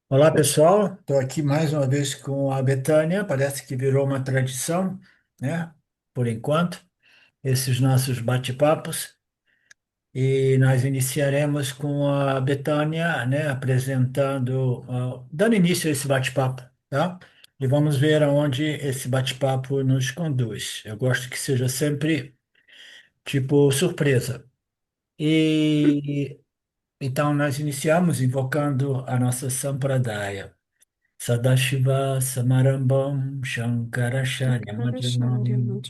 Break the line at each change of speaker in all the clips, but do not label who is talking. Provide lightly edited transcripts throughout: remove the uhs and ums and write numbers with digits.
Olá, pessoal. Estou aqui mais uma vez com a Betânia. Parece que virou uma tradição, né? Por enquanto, esses nossos bate-papos. E nós iniciaremos com a Betânia, né? Apresentando, dando início a esse bate-papo, tá? E vamos ver aonde esse bate-papo nos conduz. Eu gosto que seja sempre tipo surpresa. E então nós iniciamos invocando a nossa Sampradaya. Sadashiva Samarambam
Shankaracharya
Shankaracharya
Madhyamam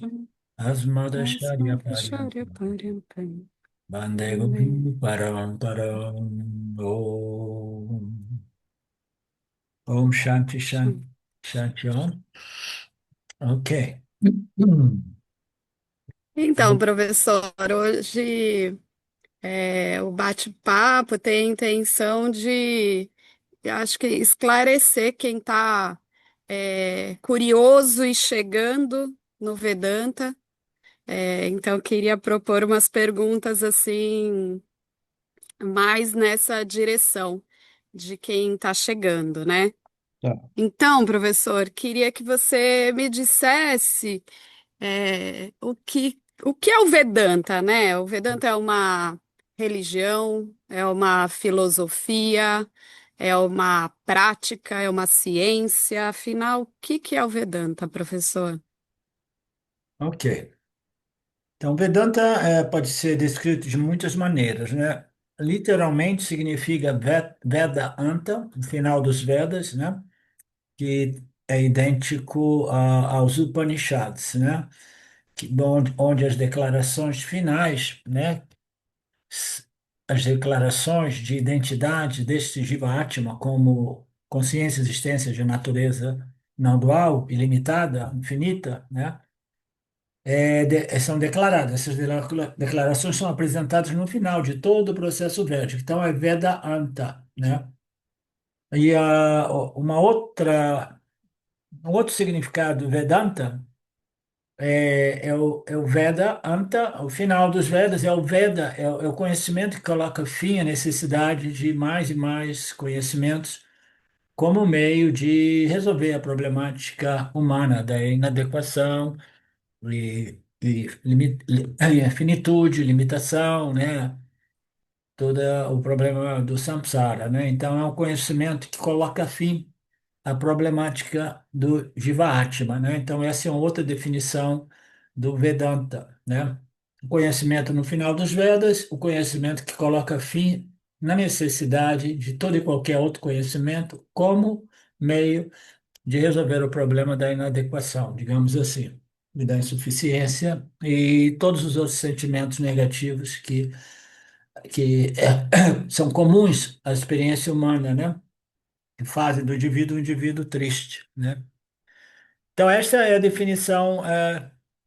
Asmadacharya
Asmadacharya
Paryantam
Paryampam
Bande
Vande
Gopindu Paramparam Om Om Shanti Shanti
Shanti.
Shanti Om. Ok. Hum.
Então, professor, hoje o bate-papo tem a intenção de, eu acho que esclarecer quem está curioso e chegando no Vedanta. Então, eu queria propor umas perguntas assim, mais nessa direção de quem está chegando, né?
Tá.
Então, professor, queria que você me dissesse o que é o Vedanta, né? O Vedanta é uma religião, é uma filosofia, é uma prática, é uma ciência. Afinal, o que que é o Vedanta, professor?
Ok. Então, Vedanta pode ser descrito de muitas maneiras, né? Literalmente significa Veda Anta, o final dos Vedas, né? Que é idêntico aos Upanishads, né? Onde as declarações finais, né? s- As declarações de identidade deste Jiva Atma como consciência e existência de natureza não dual, ilimitada, infinita, né? São declaradas. Essas declarações são apresentadas no final de todo o processo védico. Então, é Vedanta, né? E um outro significado do Vedanta é o Veda Anta, o final dos Vedas, é o Veda, é o conhecimento que coloca fim à necessidade de mais e mais conhecimentos como meio de resolver a problemática humana da inadequação e finitude, limitação, né? Todo o problema do samsara, né? Então, é um conhecimento que coloca fim a problemática do Jiva-Atma, né? Então, essa é uma outra definição do Vedanta, né? O conhecimento no final dos Vedas, o conhecimento que coloca fim na necessidade de todo e qualquer outro conhecimento como meio de resolver o problema da inadequação, digamos assim, e da insuficiência e todos os outros sentimentos negativos que são comuns à experiência humana, né? Que fazem do indivíduo um indivíduo triste, né? Então, esta é a definição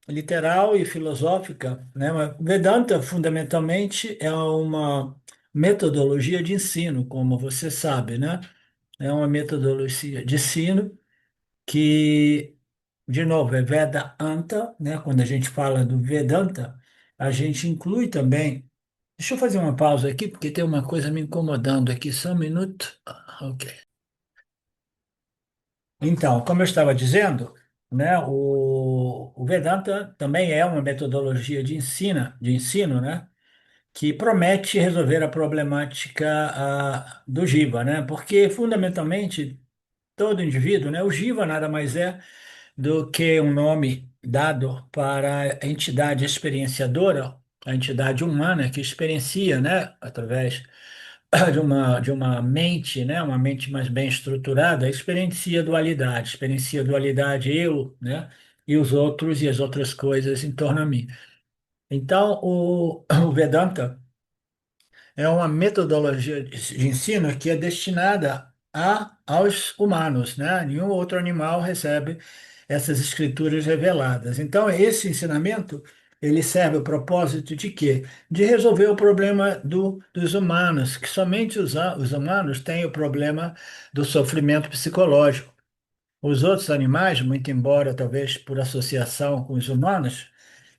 literal e filosófica, né? Mas Vedanta, fundamentalmente, é uma metodologia de ensino, como você sabe, né? É uma metodologia de ensino que, de novo, é Vedanta, né? Quando a gente fala do Vedanta, a gente inclui também. Deixa eu fazer uma pausa aqui, porque tem uma coisa me incomodando aqui, só um minuto. Ok. Então, como eu estava dizendo, né, o Vedanta também é uma metodologia de ensino, né, que promete resolver a problemática do Jiva, né, porque fundamentalmente todo indivíduo, né, o Jiva nada mais é do que um nome dado para a entidade experienciadora, a entidade humana que experiencia, né, através de uma mente, né, uma mente mais bem estruturada, experiencia a dualidade eu, né, e os outros e as outras coisas em torno a mim. Então, o Vedanta é uma metodologia de ensino que é destinada aos humanos, né? Nenhum outro animal recebe essas escrituras reveladas. Então, esse ensinamento, ele serve ao propósito de quê? De resolver o problema dos humanos, que somente os humanos têm o problema do sofrimento psicológico. Os outros animais, muito embora talvez por associação com os humanos,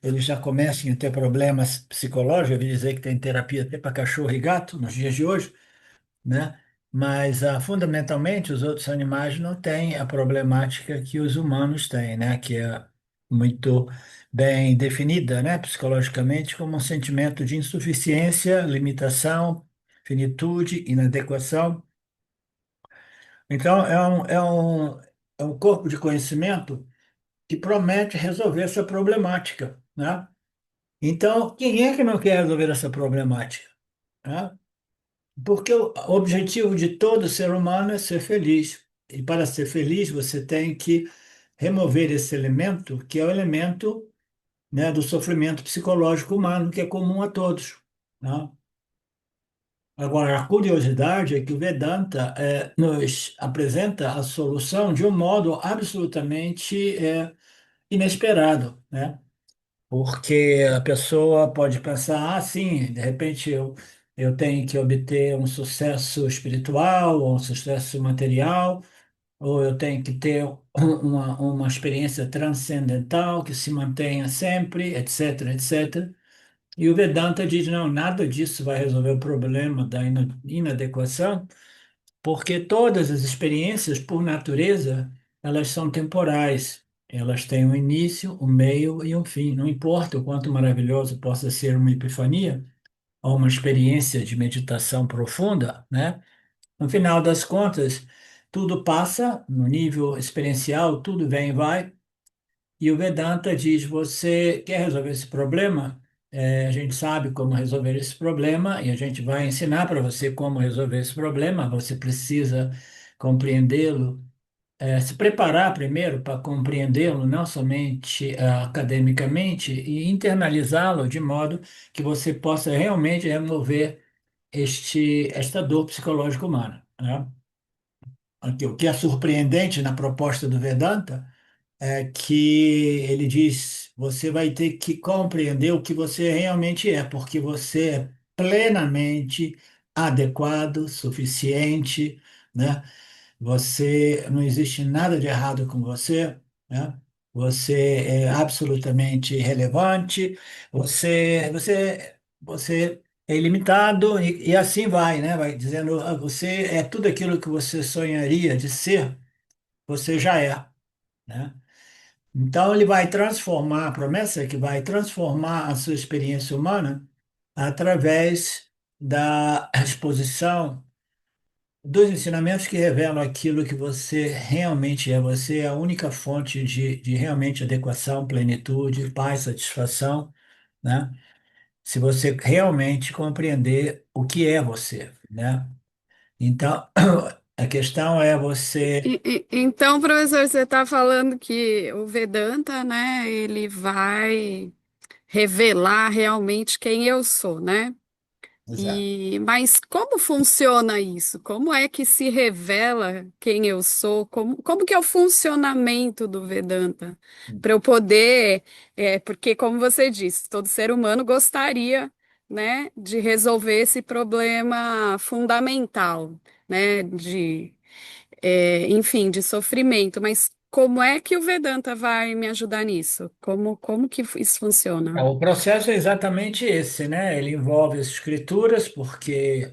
eles já comecem a ter problemas psicológicos. Eu ouvi dizer que tem terapia até para cachorro e gato nos dias de hoje, né? mas fundamentalmente os outros animais não têm a problemática que os humanos têm, né? Que é muito bem definida, né? Psicologicamente como um sentimento de insuficiência, limitação, finitude, inadequação. Então, é um corpo de conhecimento que promete resolver essa problemática, né? Então, quem é que não quer resolver essa problemática, né? Porque o objetivo de todo ser humano é ser feliz. E para ser feliz, você tem que remover esse elemento, que é o elemento, né, do sofrimento psicológico humano, que é comum a todos, né? Agora, a curiosidade é que o Vedanta nos apresenta a solução de um modo absolutamente inesperado, né? Porque a pessoa pode pensar, sim, de repente eu tenho que obter um sucesso espiritual, ou um sucesso material, ou eu tenho que ter uma experiência transcendental que se mantenha sempre, etc, etc. E o Vedanta diz, não, nada disso vai resolver o problema da inadequação, porque todas as experiências, por natureza, elas são temporais. Elas têm um início, um meio e um fim. Não importa o quanto maravilhoso possa ser uma epifania ou uma experiência de meditação profunda, né? No final das contas, tudo passa no nível experiencial, tudo vem e vai. E o Vedanta diz: você quer resolver esse problema? A gente sabe como resolver esse problema e a gente vai ensinar para você como resolver esse problema. Você precisa compreendê-lo, se preparar primeiro para compreendê-lo, não somente academicamente, e internalizá-lo de modo que você possa realmente remover esta dor psicológica humana, né? Aqui, o que é surpreendente na proposta do Vedanta é que ele diz: você vai ter que compreender o que você realmente é, porque você é plenamente adequado, suficiente, né? Você não existe nada de errado com você, né? Você é absolutamente relevante, você é ilimitado e assim vai, né? Vai dizendo: você é tudo aquilo que você sonharia de ser, você já é, né? Então, ele vai transformar, a promessa é que vai transformar a sua experiência humana através da exposição dos ensinamentos que revelam aquilo que você realmente é. Você é a única fonte de realmente adequação, plenitude, paz, satisfação, né? Se você realmente compreender o que é você, né? Então, a questão é você.
Então, professor, você está falando que o Vedanta, né, ele vai revelar realmente quem eu sou, né?
Exato.
Mas como funciona isso? Como é que se revela quem eu sou? Como que é o funcionamento do Vedanta? Para eu poder, porque como você disse, todo ser humano gostaria, né, de resolver esse problema fundamental, né, enfim, de sofrimento. Mas como é que o Vedanta vai me ajudar nisso? Como que isso funciona?
O processo é exatamente esse, né? Ele envolve as escrituras, porque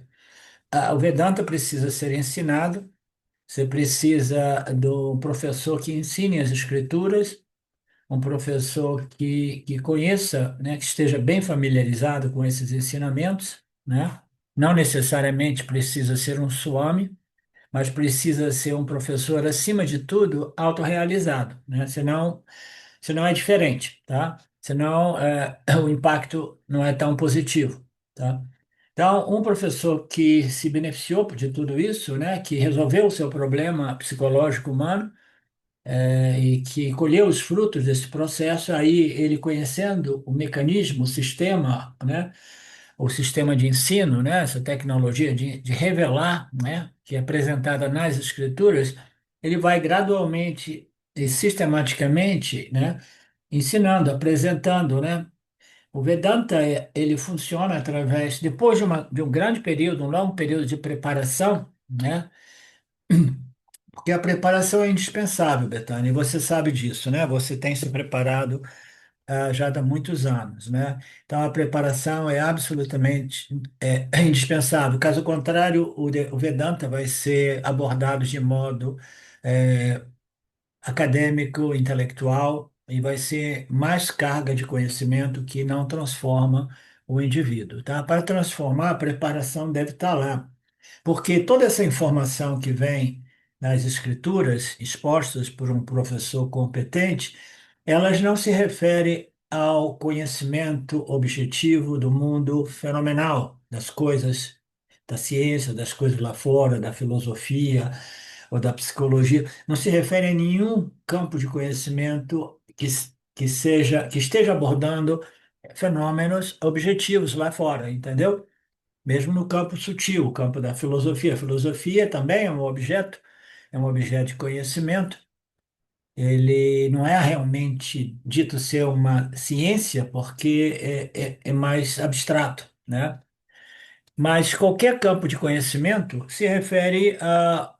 o Vedanta precisa ser ensinado, você precisa do professor que ensine as escrituras, um professor que conheça, né, que esteja bem familiarizado com esses ensinamentos, né? Não necessariamente precisa ser um swami, mas precisa ser um professor, acima de tudo, autorrealizado, né? Senão é diferente, tá? Senão o impacto não é tão positivo, tá? Então, um professor que se beneficiou de tudo isso, né, que resolveu o seu problema psicológico humano, e que colheu os frutos desse processo, aí ele conhecendo o mecanismo, o sistema, né, o sistema de ensino, né, essa tecnologia de revelar, né, que é apresentada nas escrituras, ele vai gradualmente e sistematicamente, né, ensinando, apresentando, né? O Vedanta, ele funciona através, depois de um grande período, um longo período de preparação, né? Porque a preparação é indispensável, Betânia, e você sabe disso, né? Você tem se preparado já há muitos anos, né? Então a preparação é absolutamente indispensável. Caso contrário, o Vedanta vai ser abordado de modo é, acadêmico, intelectual, e vai ser mais carga de conhecimento que não transforma o indivíduo, tá? Para transformar, a preparação deve estar lá, porque toda essa informação que vem nas escrituras, expostas por um professor competente, elas não se referem ao conhecimento objetivo do mundo fenomenal, das coisas da ciência, das coisas lá fora, da filosofia ou da psicologia, não se refere a nenhum campo de conhecimento que esteja abordando fenômenos objetivos lá fora, entendeu? Mesmo no campo sutil, o campo da filosofia. A filosofia também é um objeto de conhecimento. Ele não é realmente dito ser uma ciência, porque é mais abstrato, né? Mas qualquer campo de conhecimento se refere a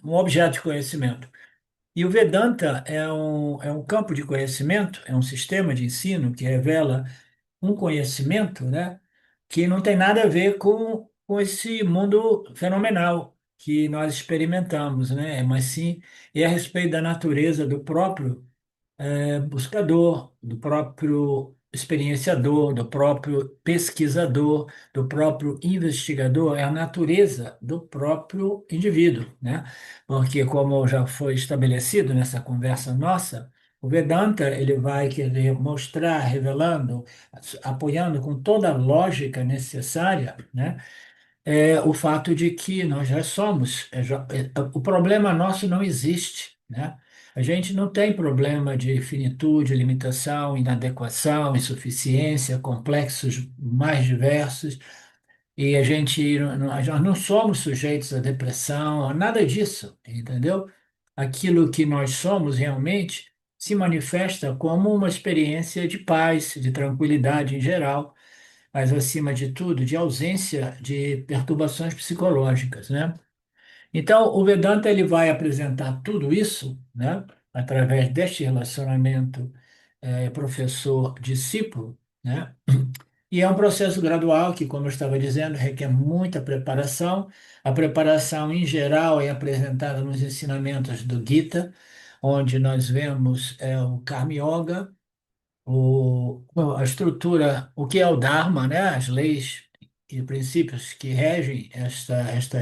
um objeto de conhecimento. E o Vedanta é um campo de conhecimento, é um sistema de ensino que revela um conhecimento, né, que não tem nada a ver com esse mundo fenomenal que nós experimentamos, né, mas sim é a respeito da natureza do próprio buscador, do próprio experienciador, do próprio pesquisador, do próprio investigador, é a natureza do próprio indivíduo, né? Porque, como já foi estabelecido nessa conversa nossa, o Vedanta ele vai querer mostrar, revelando, apoiando com toda a lógica necessária, né? O fato de que nós já somos. O problema nosso não existe, né? A gente não tem problema de finitude, limitação, inadequação, insuficiência, complexos mais diversos, e a gente, nós não somos sujeitos à depressão, a nada disso, entendeu? Aquilo que nós somos realmente se manifesta como uma experiência de paz, de tranquilidade em geral, mas acima de tudo, de ausência de perturbações psicológicas, né? Então, o Vedanta ele vai apresentar tudo isso, né, através deste relacionamento professor-discípulo, né? E é um processo gradual que, como eu estava dizendo, requer muita preparação. A preparação, em geral, é apresentada nos ensinamentos do Gita, onde nós vemos o Karma Yoga, a estrutura, o que é o Dharma, né? As leis e princípios que regem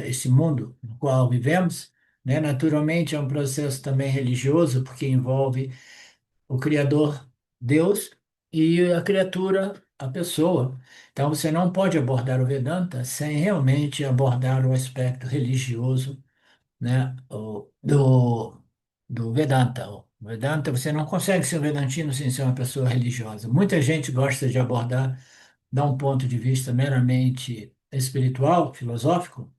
esse mundo no qual vivemos, né? Naturalmente é um processo também religioso, porque envolve o Criador, Deus, e a criatura, a pessoa. Então você não pode abordar o Vedanta sem realmente abordar o aspecto religioso, né, do Vedanta. O Vedanta, você não consegue ser um vedantino sem ser uma pessoa religiosa. Muita gente gosta de abordar, dar um ponto de vista meramente espiritual, filosófico,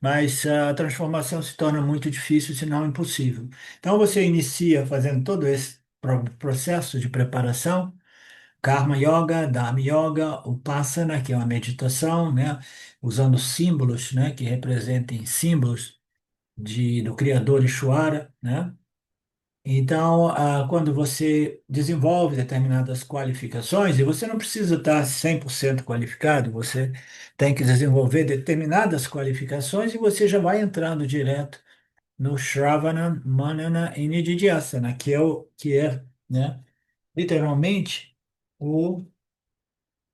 mas a transformação se torna muito difícil, se não impossível. Então você inicia fazendo todo esse processo de preparação, Karma Yoga, Dharma Yoga, Upasana, que é uma meditação, né, usando símbolos, né, que representem símbolos do criador Ishvara, né? Então, quando você desenvolve determinadas qualificações, e você não precisa estar 100% qualificado, você tem que desenvolver determinadas qualificações e você já vai entrando direto no Shravana, Manana e Nididhyasana, né, literalmente, o,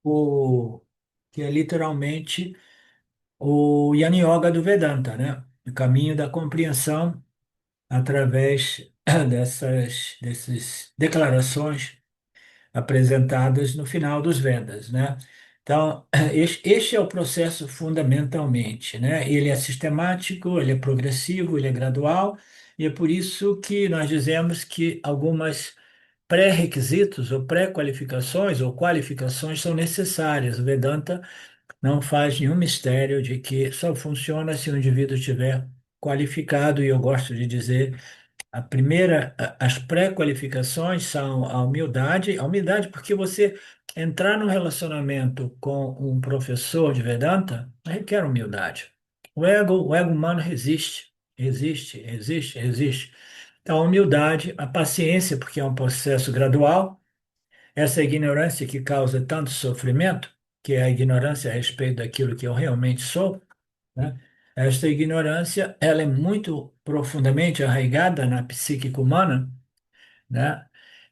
o, que é literalmente o Yana Yoga do Vedanta, né? O caminho da compreensão através dessas declarações apresentadas no final dos Vedas, né? Então, este é o processo fundamentalmente, né? Ele é sistemático, ele é progressivo, ele é gradual, e é por isso que nós dizemos que algumas pré-requisitos ou pré-qualificações ou qualificações são necessárias. O Vedanta não faz nenhum mistério de que só funciona se o indivíduo estiver qualificado, e eu gosto de dizer as pré-qualificações são a humildade porque você entrar num relacionamento com um professor de Vedanta requer humildade. O ego humano resiste, resiste, resiste, resiste. a humildade, a paciência, porque é um processo gradual, essa ignorância que causa tanto sofrimento, que é a ignorância a respeito daquilo que eu realmente sou, né? Esta ignorância, ela é muito profundamente arraigada na psique humana, né?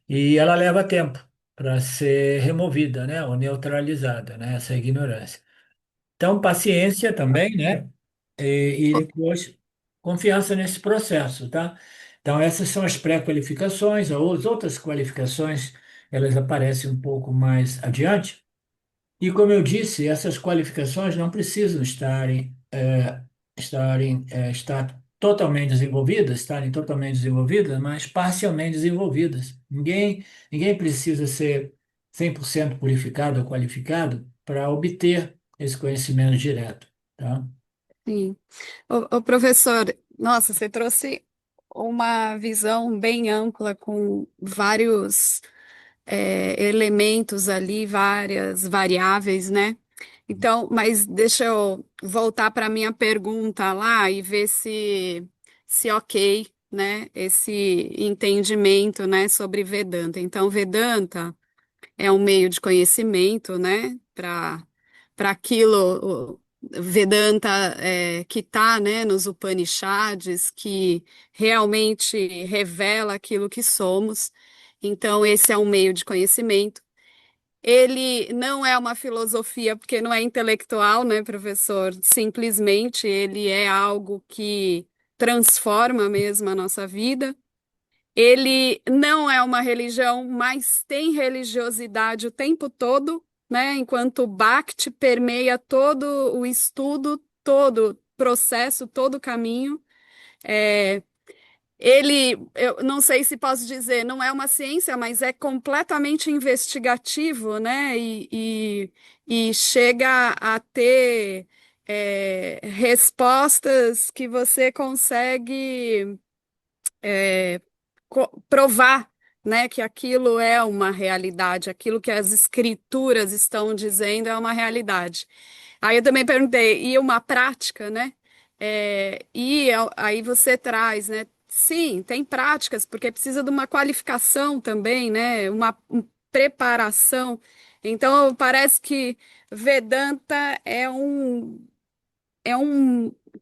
E ela leva tempo para ser removida, né? Ou neutralizada, né? Essa ignorância. Então, paciência também, né? E depois confiança nesse processo, tá? Então, essas são as pré-qualificações, as outras qualificações, elas aparecem um pouco mais adiante. E como eu disse, essas qualificações não precisam estar estarem totalmente desenvolvidas, mas parcialmente desenvolvidas. Ninguém precisa ser 100% purificado ou qualificado para obter esse conhecimento direto, tá?
Sim. Ô, professor, nossa, você trouxe uma visão bem ampla com vários elementos ali, várias variáveis, né? Então, mas deixa eu voltar para a minha pergunta lá e ver se ok, né? Esse entendimento, né, sobre Vedanta. Então, Vedanta é um meio de conhecimento, né, para aquilo, Vedanta que está, né, nos Upanishads, que realmente revela aquilo que somos. Então, esse é um meio de conhecimento. Ele não é uma filosofia, porque não é intelectual, né, professor? Simplesmente ele é algo que transforma mesmo a nossa vida. Ele não é uma religião, mas tem religiosidade o tempo todo, né? Enquanto o Bhakti permeia todo o estudo, todo o processo, todo o caminho. É, ele, eu não sei se posso dizer, não é uma ciência, mas é completamente investigativo, né? E chega a ter respostas que você consegue provar, né, que aquilo é uma realidade, aquilo que as escrituras estão dizendo é uma realidade. Aí eu também perguntei, e uma prática, né? Aí você traz, né? Sim, tem práticas, porque precisa de uma qualificação também, né? Uma preparação. Então, parece que Vedanta é um,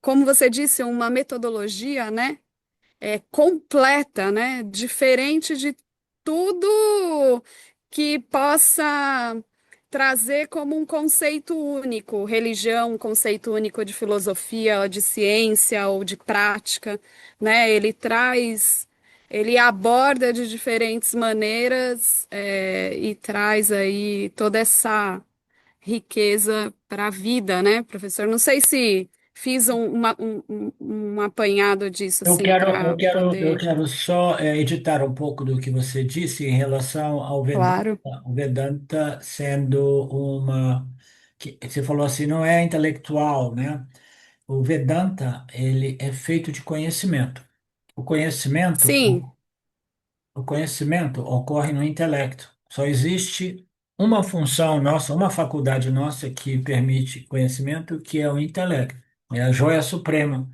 como você disse, uma metodologia, né? Completa, né? Diferente de tudo que possa trazer como um conceito único, religião, um conceito único de filosofia, ou de ciência ou de prática, né? Ele aborda de diferentes maneiras, e traz aí toda essa riqueza para a vida, né, professor? Não sei se fiz um apanhado disso,
Eu
assim,
quero, eu
para
quero, eu
poder.
quero só editar um pouco do que você disse em relação ao Vedanta,
Claro.
o Vedanta sendo que você falou assim, não é intelectual, né? O Vedanta, ele é feito de conhecimento. O conhecimento,
Sim,
o conhecimento ocorre no intelecto. Só existe uma função nossa, uma faculdade nossa que permite conhecimento, que é o intelecto. É a joia suprema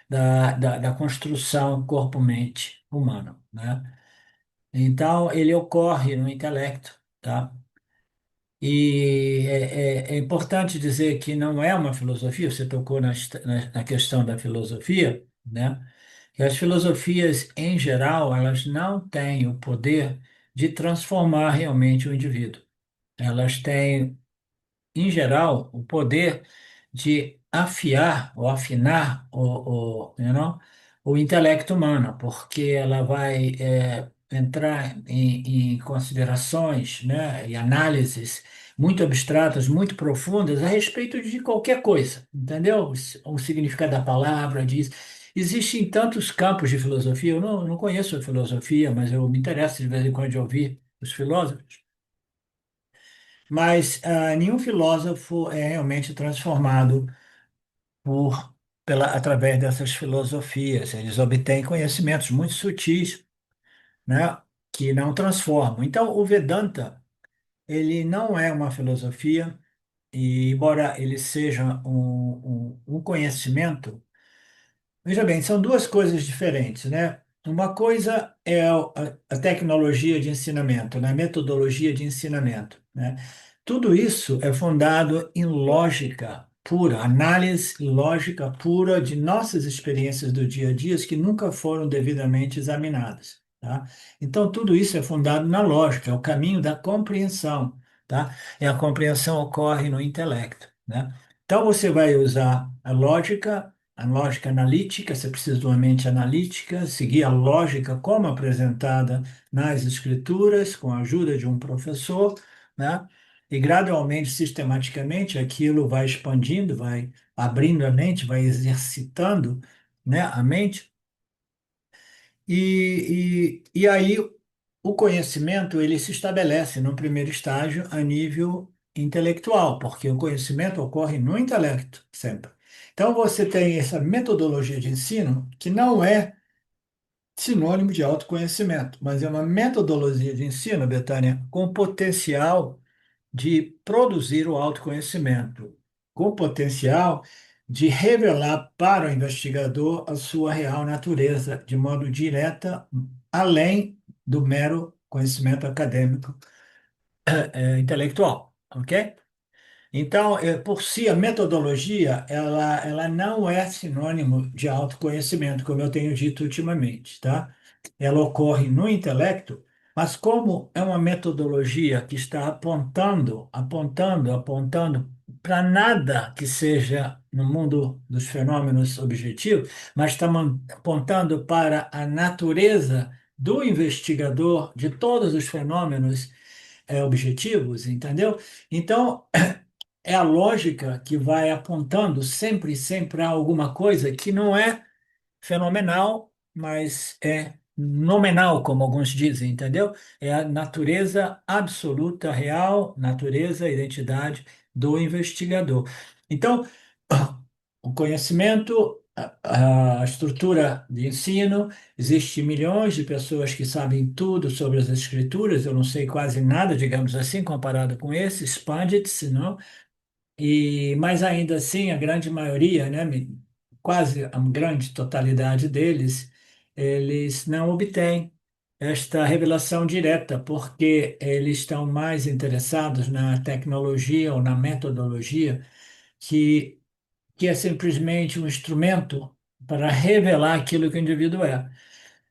da construção corpo-mente humano, né? Então, ele ocorre no intelecto, tá? E é importante dizer que não é uma filosofia, você tocou na questão da filosofia, né? Que as filosofias, em geral, elas não têm o poder de transformar realmente o indivíduo. Elas têm em geral, o poder de afiar ou afinar o intelecto humano, porque ela vai entrar em considerações, né, e análises muito abstratas, muito profundas a respeito de qualquer coisa, entendeu? O significado da palavra diz. Existem tantos campos de filosofia, eu não conheço a filosofia, mas eu me interesso de vez em quando de ouvir os filósofos. Mas nenhum filósofo é realmente transformado por, através dessas filosofias. Eles obtêm conhecimentos muito sutis, né, que não transformam. Então, o Vedanta, ele não é uma filosofia, e embora ele seja um conhecimento, veja bem, são duas coisas diferentes, né? uma coisa é a tecnologia de ensinamento, né? A metodologia de ensinamento, né? Tudo isso é fundado em lógica pura, análise lógica pura de nossas experiências do dia a dia que nunca foram devidamente examinadas, tá? Então, tudo isso é fundado na lógica, é o caminho da compreensão, tá? E a compreensão ocorre no intelecto, né? Então, você vai usar a lógica analítica, você precisa de uma mente analítica, seguir a lógica como apresentada nas escrituras, com a ajuda de um professor, né? E gradualmente, sistematicamente, aquilo vai expandindo, vai abrindo a mente, vai exercitando, né, a mente. E aí o conhecimento ele se estabelece no primeiro estágio a nível intelectual, porque o conhecimento ocorre no intelecto sempre. Então você tem essa metodologia de ensino que não é sinônimo de autoconhecimento, mas é uma metodologia de ensino, Betânia, com potencial de produzir o autoconhecimento, com potencial de revelar para o investigador a sua real natureza, de modo direta, além do mero conhecimento acadêmico, intelectual, ok? Então, por si, a metodologia, ela não é sinônimo de autoconhecimento, como eu tenho dito ultimamente, tá? Ela ocorre no intelecto, mas como é uma metodologia que está apontando para nada que seja no mundo dos fenômenos objetivos, mas está apontando para a natureza do investigador de todos os fenômenos objetivos, entendeu? Então, é a lógica que vai apontando sempre, sempre a alguma coisa que não é fenomenal, mas é nominal, como alguns dizem, entendeu? É a natureza absoluta, real, natureza, identidade do investigador. Então, o conhecimento, a estrutura de ensino, existe milhões de pessoas que sabem tudo sobre as escrituras, eu não sei quase nada, digamos assim, comparado com esse, expande-se, não? Mas ainda assim, a grande maioria, né, quase a grande totalidade deles, eles não obtêm esta revelação direta, porque eles estão mais interessados na tecnologia ou na metodologia, que, que é simplesmente um instrumento para revelar aquilo que o indivíduo é.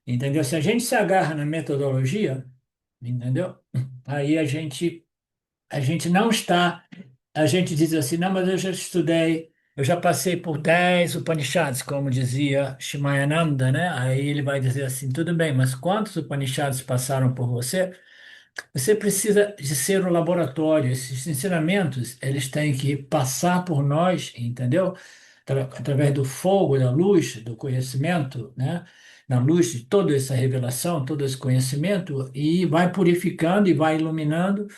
Entendeu? Se a gente se agarra na metodologia, entendeu? Aí a gente não está. A gente diz assim, não, mas eu já estudei, eu já passei por 10 Upanishads, como dizia Shimayananda, né? Aí ele vai dizer assim, tudo bem, mas quantos Upanishads passaram por você? Você precisa de ser um laboratório. Esses ensinamentos, eles têm que passar por nós, entendeu? Através do fogo, da luz, do conhecimento, né? Na luz de toda essa revelação, todo esse conhecimento, e vai purificando e vai iluminando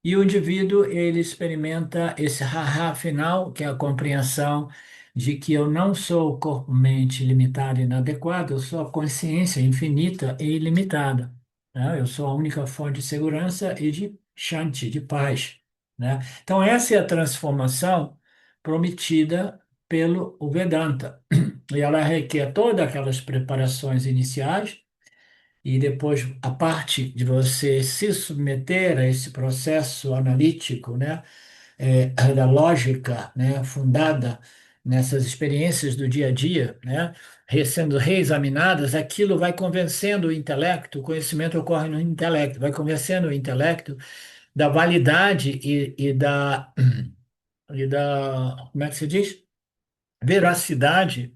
e o indivíduo, ele experimenta esse ha-ha final, que é a compreensão de que eu não sou corpo-mente limitado e inadequado, eu sou a consciência infinita e ilimitada, né? Eu sou a única fonte de segurança e de shanti, de paz, né? Então, essa é a transformação prometida pelo o Vedanta. E ela requer todas aquelas preparações iniciais, e depois a parte de você se submeter a esse processo analítico, né, da lógica, né, fundada nessas experiências do dia a dia, né, sendo reexaminadas, aquilo vai convencendo o intelecto, o conhecimento ocorre no intelecto, vai convencendo o intelecto da validade como é que se diz? Veracidade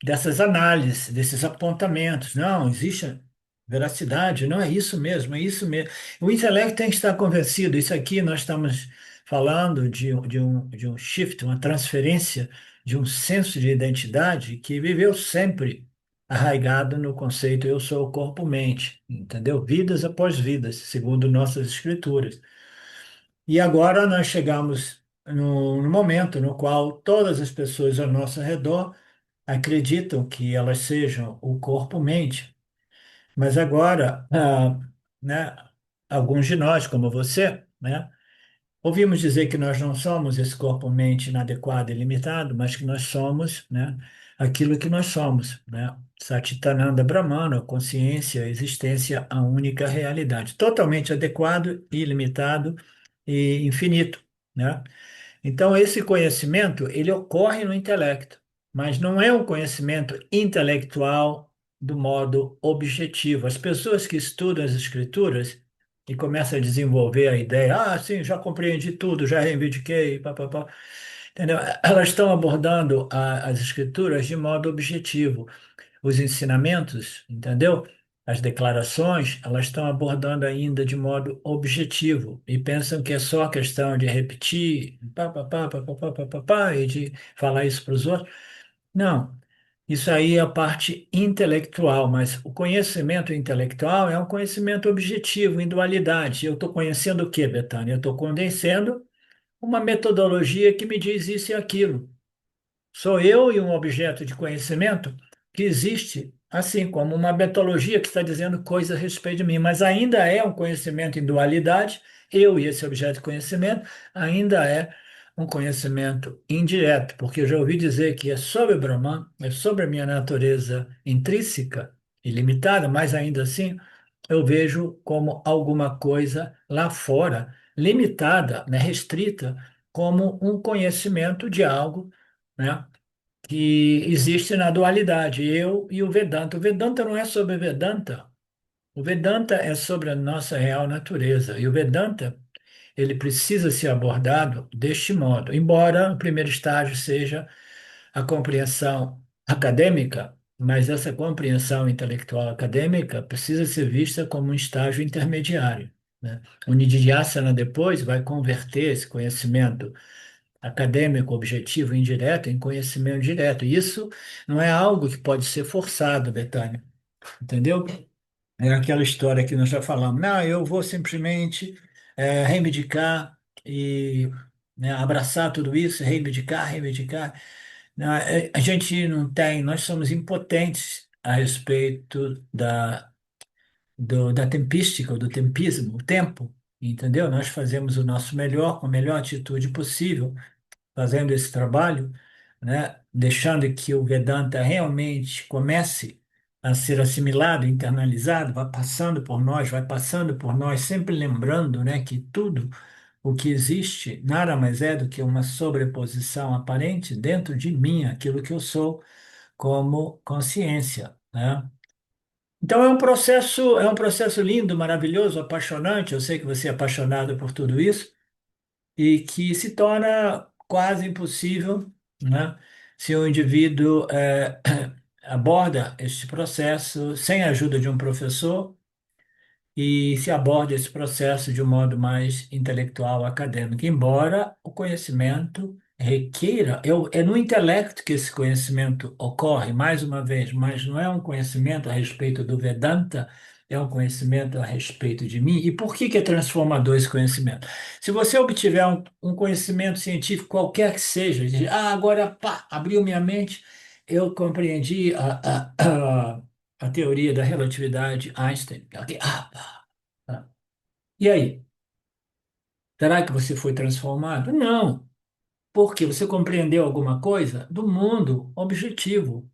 dessas análises, desses apontamentos. Não, existe veracidade, não é isso mesmo, é isso mesmo. O intelecto tem que estar convencido. Isso aqui nós estamos falando de um shift, uma transferência de um senso de identidade que viveu sempre arraigado no conceito eu sou o corpo-mente, entendeu? Vidas após vidas, segundo nossas escrituras. E agora nós chegamos no momento no qual todas as pessoas ao nosso redor acreditam que elas sejam o corpo-mente, mas agora, né, alguns de nós, como você, né, Ouvimos dizer que nós não somos esse corpo-mente inadequado e limitado, mas que nós somos, né, aquilo que nós somos, né? Satchitananda Brahmana, consciência, existência, a única realidade, totalmente adequado, ilimitado e infinito, né? Então, esse conhecimento, ele ocorre no intelecto, mas não é um conhecimento intelectual do modo objetivo. As pessoas que estudam as escrituras e começam a desenvolver a ideia, sim, já compreendi tudo, já reivindiquei, papapá, entendeu? Elas estão abordando as escrituras de modo objetivo, os ensinamentos, entendeu? As declarações, elas estão abordando ainda de modo objetivo e pensam que é só questão de repetir, pá, pá, pá, pá, pá, pá, pá, pá, pá, e de falar isso para os outros. Não, isso aí é a parte intelectual, mas o conhecimento intelectual é um conhecimento objetivo, em dualidade. Eu estou conhecendo o quê, Betânia? Eu estou conhecendo uma metodologia que me diz isso e aquilo. Sou eu e um objeto de conhecimento que existe, assim como uma metodologia que está dizendo coisas a respeito de mim, mas ainda é um conhecimento em dualidade, eu e esse objeto de conhecimento, ainda é um conhecimento indireto, porque eu já ouvi dizer que é sobre o Brahman, é sobre a minha natureza intrínseca e limitada, mas ainda assim eu vejo como alguma coisa lá fora, limitada, né, restrita, como um conhecimento de algo, né, que existe na dualidade, eu e o Vedanta. O Vedanta não é sobre Vedanta, o Vedanta é sobre a nossa real natureza. E o Vedanta, ele precisa ser abordado deste modo, embora o primeiro estágio seja a compreensão acadêmica, mas essa compreensão intelectual acadêmica precisa ser vista como um estágio intermediário, né? O Nididhyasana depois vai converter esse conhecimento acadêmico, objetivo, indireto, em conhecimento direto. Isso não é algo que pode ser forçado, Betânia, entendeu? É aquela história que nós já falamos. Não, eu vou simplesmente reivindicar e, né, abraçar tudo isso, reivindicar, reivindicar. Não, a gente não tem, nós somos impotentes a respeito da tempística, ou do tempismo, o tempo, entendeu? Nós fazemos o nosso melhor, com a melhor atitude possível, fazendo esse trabalho, né, deixando que o Vedanta realmente comece a ser assimilado, internalizado, vai passando por nós, sempre lembrando, né, que tudo o que existe nada mais é do que uma sobreposição aparente dentro de mim, aquilo que eu sou como consciência, né? Então é um processo lindo, maravilhoso, apaixonante. Eu sei que você é apaixonado por tudo isso e que se torna quase impossível, né, se o indivíduo aborda este processo sem a ajuda de um professor e se aborda esse processo de um modo mais intelectual, acadêmico, embora o conhecimento requeira, é no intelecto que esse conhecimento ocorre, mais uma vez, mas não é um conhecimento a respeito do Vedanta, é um conhecimento a respeito de mim. E por que que é transformador esse conhecimento? Se você obtiver um conhecimento científico qualquer que seja, diz, agora, pá, abriu minha mente, eu compreendi a teoria da relatividade Einstein. Ok, ah. E aí? Será que você foi transformado? Não, porque você compreendeu alguma coisa do mundo objetivo,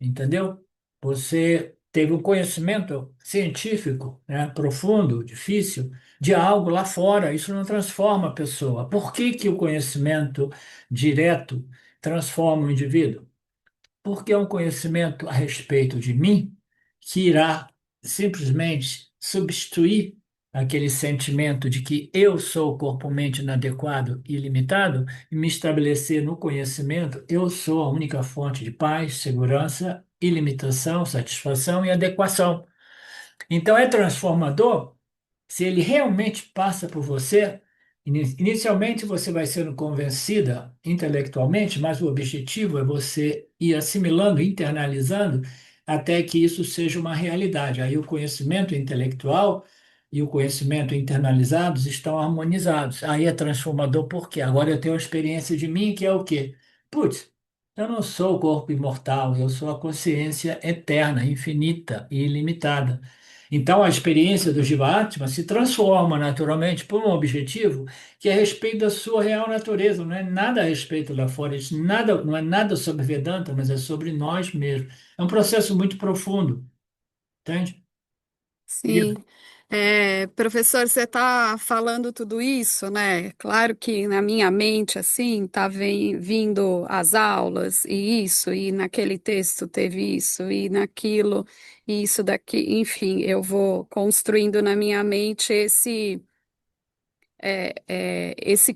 entendeu? Você teve um conhecimento científico, né, profundo, difícil, de algo lá fora. Isso não transforma a pessoa. Por que que o conhecimento direto transforma o indivíduo? Porque é um conhecimento a respeito de mim que irá simplesmente substituir aquele sentimento de que eu sou corpo-mente inadequado e limitado e me estabelecer no conhecimento, eu sou a única fonte de paz, segurança, ilimitação, satisfação e adequação. Então é transformador se ele realmente passa por você. Inicialmente você vai sendo convencida intelectualmente, mas o objetivo é você ir assimilando, internalizando, até que isso seja uma realidade. Aí o conhecimento intelectual e o conhecimento internalizados estão harmonizados. Aí é transformador porque agora eu tenho a experiência de mim, que é o quê? Putz, eu não sou o corpo imortal, eu sou a consciência eterna, infinita e ilimitada. Então, a experiência do Jivatma se transforma naturalmente por um objetivo que é a respeito da sua real natureza, não é nada a respeito lá fora, isso nada, não é nada sobre Vedanta, mas é sobre nós mesmos. É um processo muito profundo, entende? E
Sim. Professor, você está falando tudo isso, né? Claro que na minha mente, assim, tá vindo as aulas, e isso, e naquele texto teve isso, e naquilo, e isso daqui, enfim, eu vou construindo na minha mente esse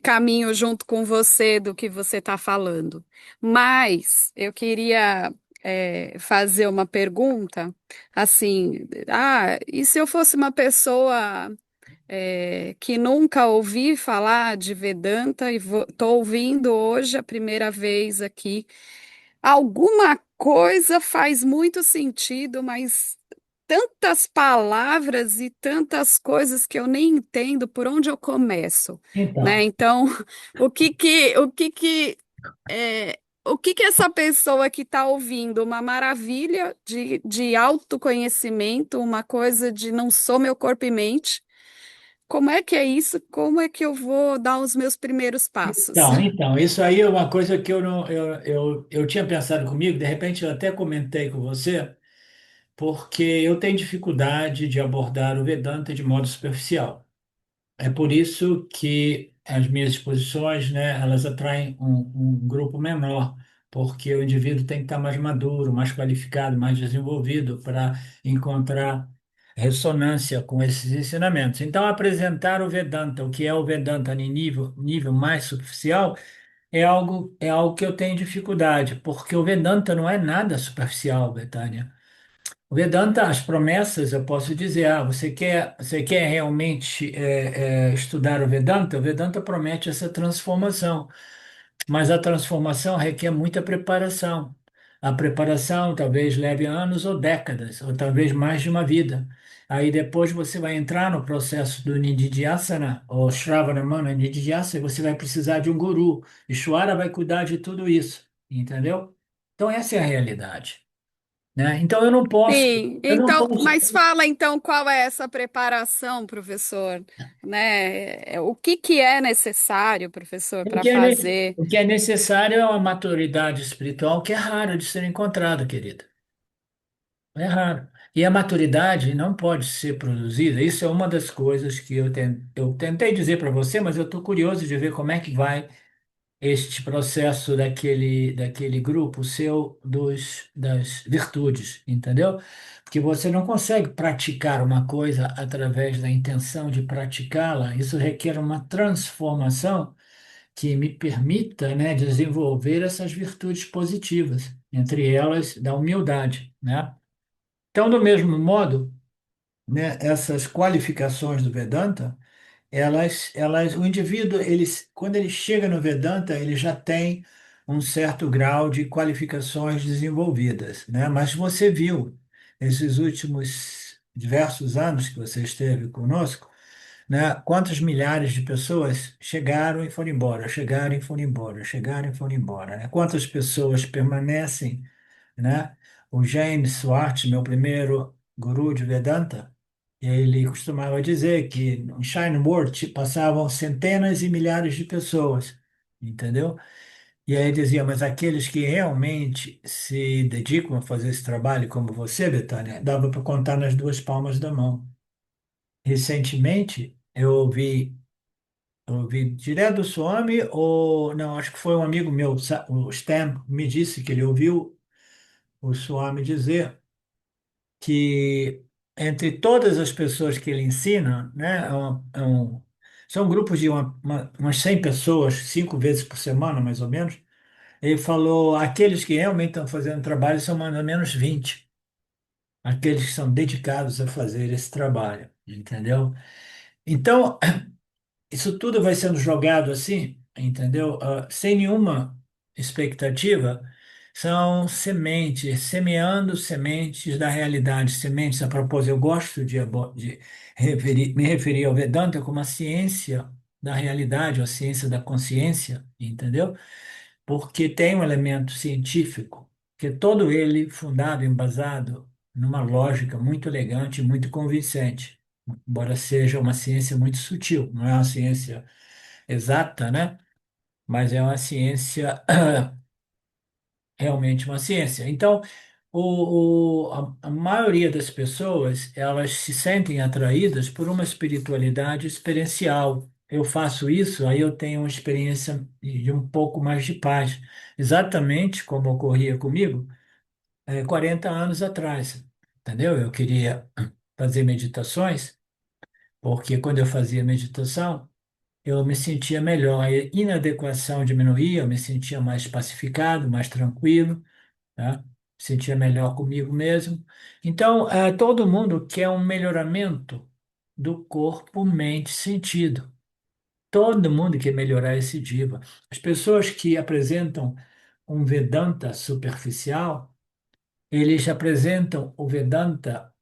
caminho junto com você do que você está falando. Mas eu queria fazer uma pergunta assim, e se eu fosse uma pessoa que nunca ouvi falar de Vedanta e estou ouvindo hoje a primeira vez aqui, alguma coisa faz muito sentido, mas tantas palavras e tantas coisas que eu nem entendo por onde eu começo, né?
então,
Então, o que que essa pessoa que está ouvindo, uma maravilha de autoconhecimento, uma coisa de não sou meu corpo e mente, como é que é isso? Como é que eu vou dar os meus primeiros passos?
isso aí é uma coisa que eu não, eu tinha pensado comigo, de repente eu até comentei com você, porque eu tenho dificuldade de abordar o Vedanta de modo superficial. É por isso que as minhas exposições, né, elas atraem um grupo menor, porque o indivíduo tem que estar mais maduro, mais qualificado, mais desenvolvido para encontrar ressonância com esses ensinamentos. Então, apresentar o Vedanta, o que é o Vedanta em nível mais superficial, é algo que eu tenho dificuldade, porque o Vedanta não é nada superficial, Betânia. O Vedanta, as promessas, eu posso dizer, você quer realmente estudar o Vedanta promete essa transformação, mas a transformação requer muita preparação. A preparação talvez leve anos ou décadas, ou talvez mais de uma vida. Aí depois você vai entrar no processo do Nididhyasana, ou Shravanamana Nididhyasana, e você vai precisar de um guru. Ishvara vai cuidar de tudo isso, entendeu? Então essa é a realidade, né? Então
Sim,
eu não
então,
posso,
mas fala então qual é essa preparação, professor, né? O que que é necessário, professor, para fazer?
o que é necessário é uma maturidade espiritual que é rara de ser encontrada, querida. É raro. E a maturidade não pode ser produzida. Isso é uma das coisas que eu tentei dizer para você, mas eu estou curioso de ver como é que vai este processo daquele grupo seu das virtudes, entendeu? Porque você não consegue praticar uma coisa através da intenção de praticá-la. Isso requer uma transformação que me permita, né, desenvolver essas virtudes positivas, entre elas da humildade, né? Então, do mesmo modo, né, essas qualificações do Vedanta, o indivíduo, quando ele chega no Vedanta, ele já tem um certo grau de qualificações desenvolvidas, né? Mas você viu, nesses últimos diversos anos que você esteve conosco, né? Quantas milhares de pessoas chegaram e foram embora, chegaram e foram embora, chegaram e foram embora, né? Quantas pessoas permanecem, né? O James Swart, meu primeiro guru de Vedanta, ele costumava dizer que no Shine World passavam centenas e milhares de pessoas, entendeu? E aí dizia, mas aqueles que realmente se dedicam a fazer esse trabalho, como você, Betânia, dava para contar nas duas palmas da mão. Recentemente, eu ouvi direto do Swami, ou não, acho que foi um amigo meu, o Stan, me disse que ele ouviu o Swami dizer que entre todas as pessoas que ele ensina, né, são grupos de umas 100 pessoas, 5 vezes por semana, mais ou menos. Ele falou, aqueles que realmente estão fazendo trabalho são mais ou menos 20, aqueles que são dedicados a fazer esse trabalho, entendeu? Então, isso tudo vai sendo jogado assim, entendeu? Sem nenhuma expectativa, são sementes, semeando sementes da realidade, sementes a propósito. Eu gosto de me referir ao Vedanta como a ciência da realidade, a ciência da consciência, entendeu? Porque tem um elemento científico, que é todo ele fundado, embasado. numa lógica muito elegante e muito convincente, embora seja uma ciência muito sutil, não é uma ciência exata, né? Mas é uma ciência, realmente uma ciência. Então, a maioria das pessoas, elas se sentem atraídas por uma espiritualidade experiencial. Eu faço isso, aí eu tenho uma experiência de um pouco mais de paz. Exatamente como ocorria comigo, 40 anos atrás, entendeu? Eu queria fazer meditações, porque quando eu fazia meditação, eu me sentia melhor, a inadequação diminuía, eu me sentia mais pacificado, mais tranquilo, tá? Sentia melhor comigo mesmo. Então, todo mundo quer um melhoramento do corpo, mente, sentido. Todo mundo quer melhorar esse diva. As pessoas que apresentam um Vedanta superficial, eles apresentam o Vedanta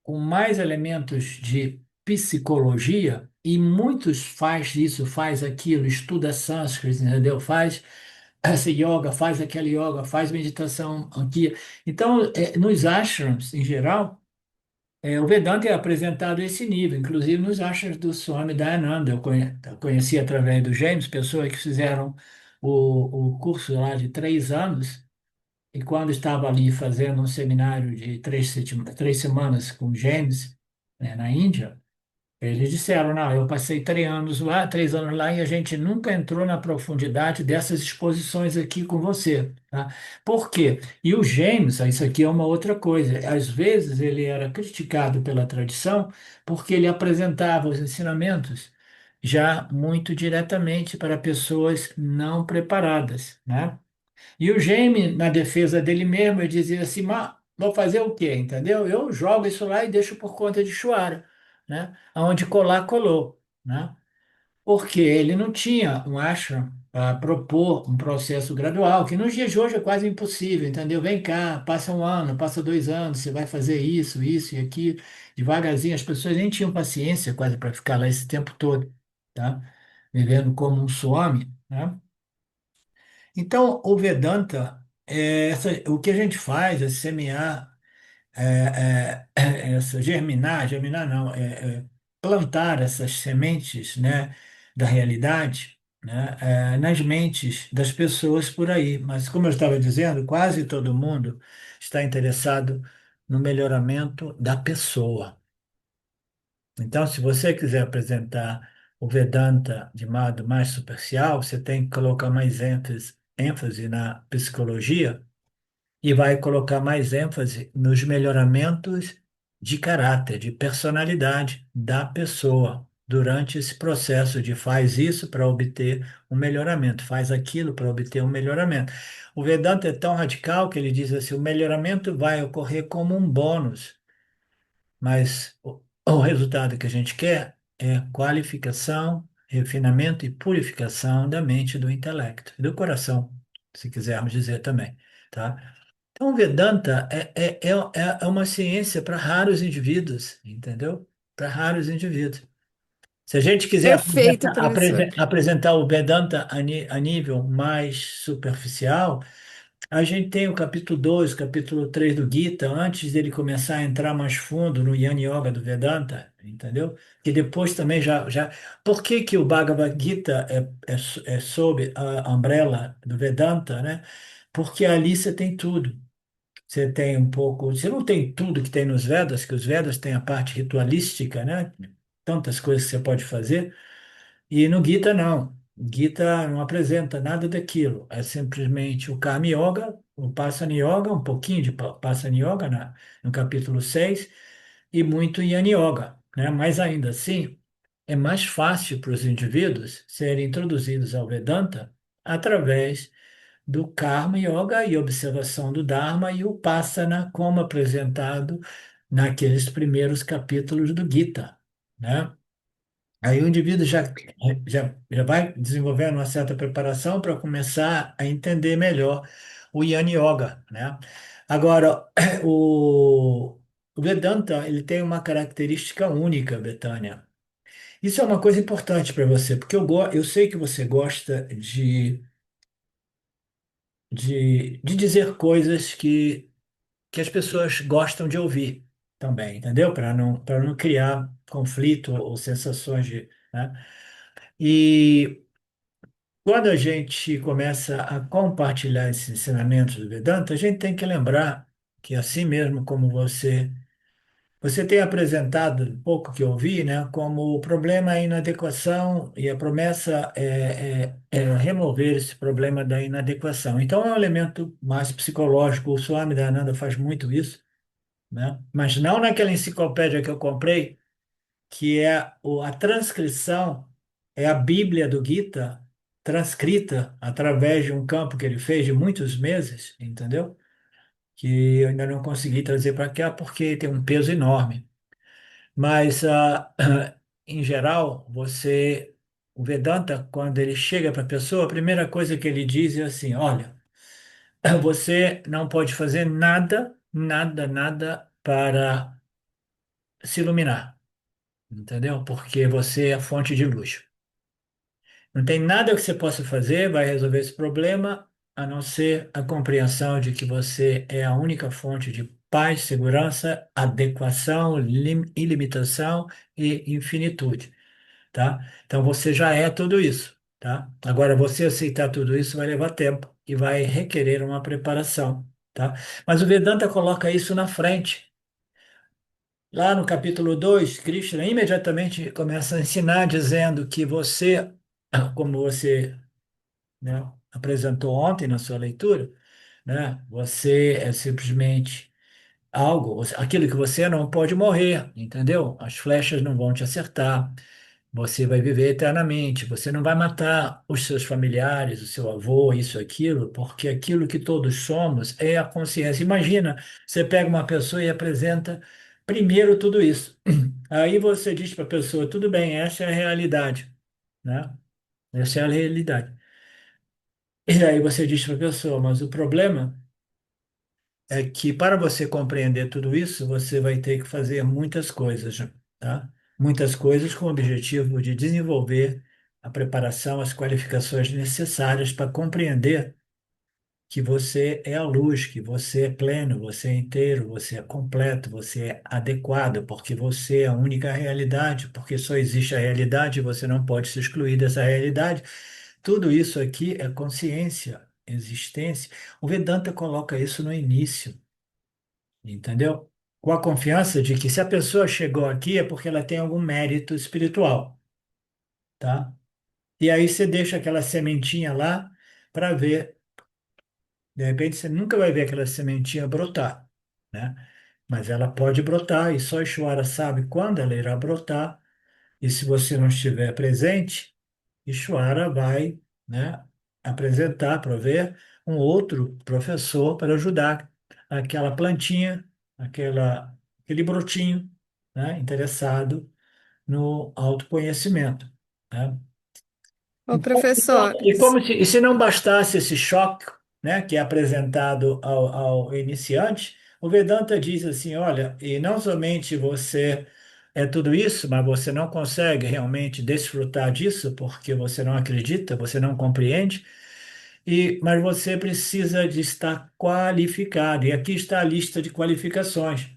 com mais elementos de psicologia e muitos faz isso, faz aquilo, estuda sânscrito, entendeu? Faz essa yoga, faz aquela yoga, faz meditação aqui. Então, nos ashrams, em geral, o Vedanta é apresentado a esse nível, inclusive nos ashrams do Swami Dayananda. Eu conheci através do James, pessoas que fizeram o curso lá de 3 anos, e quando estava ali fazendo um seminário de 3 semanas com James, né, na Índia, eles disseram, não, eu passei 3 anos lá e a gente nunca entrou na profundidade dessas exposições aqui com você, tá? Por quê? E o James, isso aqui é uma outra coisa, às vezes ele era criticado pela tradição porque ele apresentava os ensinamentos já muito diretamente para pessoas não preparadas, né? E o Jaime, na defesa dele mesmo, ele dizia assim, mas vou fazer o quê, entendeu? Eu jogo isso lá e deixo por conta de Chuara, né? Aonde colar, colou, né? Porque ele não tinha um ashram para propor um processo gradual, que nos dias de hoje é quase impossível, entendeu? Vem cá, passa um ano, passa 2 anos, você vai fazer isso e aquilo. Devagarzinho, as pessoas nem tinham paciência quase para ficar lá esse tempo todo, tá? Vivendo como um swami, né? Então, o Vedanta, o que a gente faz é semear, germinar não, plantar essas sementes, né, da realidade, né, nas mentes das pessoas por aí. Mas, como eu estava dizendo, quase todo mundo está interessado no melhoramento da pessoa. Então, se você quiser apresentar o Vedanta de modo mais superficial, você tem que colocar mais ênfase na psicologia e vai colocar mais ênfase nos melhoramentos de caráter, de personalidade da pessoa durante esse processo de faz isso para obter um melhoramento, faz aquilo para obter um melhoramento. O Vedanta é tão radical que ele diz assim, o melhoramento vai ocorrer como um bônus, mas o resultado que a gente quer é qualificação, refinamento e purificação da mente, e do intelecto e do coração, se quisermos dizer também, tá? Então, o Vedanta é uma ciência para raros indivíduos, entendeu? Para raros indivíduos. Se a gente quiser
Perfeito, professor.
apresentar o Vedanta a nível mais superficial, a gente tem o capítulo 2, capítulo 3 do Gita, antes dele começar a entrar mais fundo no Jnana Yoga do Vedanta, entendeu? Que depois também já... Por que que o Bhagavad Gita é sob a umbrella do Vedanta, né? Porque ali você tem tudo. Você tem um pouco... Você não tem tudo que tem nos Vedas, que os Vedas têm a parte ritualística, né? Tantas coisas que você pode fazer. E no Gita, não. O Gita não apresenta nada daquilo. É simplesmente o Karma Yoga, o Passana Yoga, um pouquinho de Passana Yoga no capítulo 6 e muito Jnana Yoga, né? Mas ainda assim, é mais fácil para os indivíduos serem introduzidos ao Vedanta através do Karma Yoga e observação do Dharma e o Passana, como apresentado naqueles primeiros capítulos do Gita, né? Aí o indivíduo já vai desenvolvendo uma certa preparação para começar a entender melhor o Yana Yoga, né? Agora, o Vedanta, ele tem uma característica única, Betânia. Isso é uma coisa importante para você, porque eu sei que você gosta de dizer coisas que que as pessoas gostam de ouvir também, entendeu? Para não criar conflito ou sensações de, né? E quando a gente começa a compartilhar esses ensinamentos do Vedanta, a gente tem que lembrar que assim mesmo como você tem apresentado, um pouco que eu vi, né, como o problema é a inadequação e a promessa é remover esse problema da inadequação. Então é um elemento mais psicológico, o Swami Dayananda faz muito isso, né? Mas não naquela enciclopédia que eu comprei, que é a transcrição, é a Bíblia do Gita, transcrita através de um campo que ele fez de muitos meses, entendeu? Que eu ainda não consegui trazer para cá porque tem um peso enorme. Mas, em geral, o Vedanta, quando ele chega para a pessoa, a primeira coisa que ele diz é assim: olha, você não pode fazer nada, nada, nada para se iluminar, entendeu? Porque você é a fonte de luz. Não tem nada que você possa fazer, vai resolver esse problema, a não ser a compreensão de que você é a única fonte de paz, segurança, adequação, ilimitação e infinitude, tá? Então você já é tudo isso, tá? Agora você aceitar tudo isso vai levar tempo e vai requerer uma preparação, tá? Mas o Vedanta coloca isso na frente. Lá no capítulo 2, Krishna imediatamente começa a ensinar dizendo que você, como você, né, apresentou ontem na sua leitura, né, você é simplesmente algo, aquilo que você não pode morrer, entendeu? As flechas não vão te acertar. Você vai viver eternamente. Você não vai matar os seus familiares, o seu avô, isso, aquilo, porque aquilo que todos somos é a consciência. Imagina, você pega uma pessoa e apresenta primeiro tudo isso. Aí você diz para a pessoa, tudo bem, essa é a realidade, né? Essa é a realidade. E aí você diz para a pessoa, mas o problema é que para você compreender tudo isso, você vai ter que fazer muitas coisas, tá? Muitas coisas com o objetivo de desenvolver a preparação, as qualificações necessárias para compreender que você é a luz, que você é pleno, você é inteiro, você é completo, você é adequado, porque você é a única realidade, porque só existe a realidade e você não pode se excluir dessa realidade. Tudo isso aqui é consciência, existência. O Vedanta coloca isso no início, entendeu? Com a confiança de que se a pessoa chegou aqui é porque ela tem algum mérito espiritual, tá? E aí você deixa aquela sementinha lá para ver. De repente você nunca vai ver aquela sementinha brotar, né? Mas ela pode brotar e só Ishvara sabe quando ela irá brotar. E se você não estiver presente, Ishvara vai, né, apresentar, prover um outro professor para ajudar aquela plantinha, aquele brotinho, né, interessado no autoconhecimento, né?
Ô, professor,
E se não bastasse esse choque, né, que é apresentado ao iniciante, o Vedanta diz assim, olha, e não somente você é tudo isso, mas você não consegue realmente desfrutar disso porque você não acredita, você não compreende, mas você precisa de estar qualificado. E aqui está a lista de qualificações.